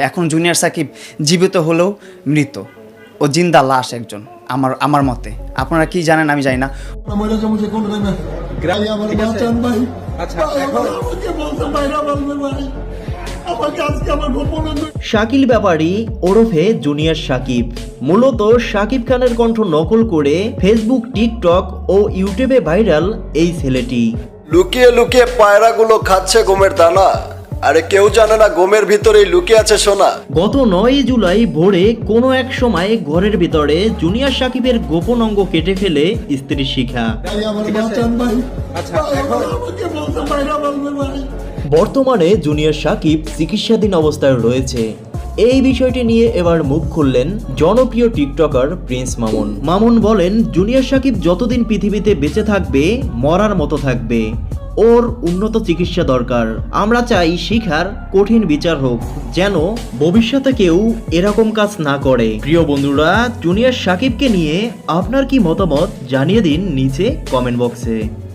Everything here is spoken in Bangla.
এখন জুনিয়র সাকিব জীবিত হলেও মৃত, ও জিন্দা লাশ একজন আমার মতে। আপনারা কি জানেন আমি জানি না। শাকিল ব্যাপারী ওরফে জুনিয়র সাকিব মূলত শাকিব খানের কণ্ঠ নকল করে ফেসবুক, টিকটক ও ইউটিউবে ভাইরাল এই ছেলেটি। লুকিয়ে লুকিয়ে পায়রাগুলো খাচ্ছে গমের দানা, আরে কেউ জানে না গমের ভিতরেই লুকিয়ে আছে সোনা। গত 9 জুলাই ভোরে কোনো এক সময় ঘরের ভিতরে জুনিয়র সাকিবের গোপন অঙ্গ কেটে ফেলে স্ত্রী শিখা। বর্তমানে জুনিয়র সাকিব চিকিৎসাধীন অবস্থায় রয়েছে। এই বিষয়টি নিয়ে এবার মুখ খুললেন জনপ্রিয় টিকটকার প্রিন্স মামুন। মামুন বলেন, জুনিয়র সাকিব যতদিন পৃথিবীতে বেঁচে থাকবে মরার মতো থাকবে, ওর উন্নত চিকিৎসা দরকার। আমরা চাই শিখার কঠিন বিচার হোক, যেন ভবিষ্যতে কেউ এরকম কাজ না করে। প্রিয় বন্ধুরা, জুনিয়র সাকিবকে নিয়ে আপনার কি মতামত জানিয়ে দিন নিচে কমেন্ট বক্সে।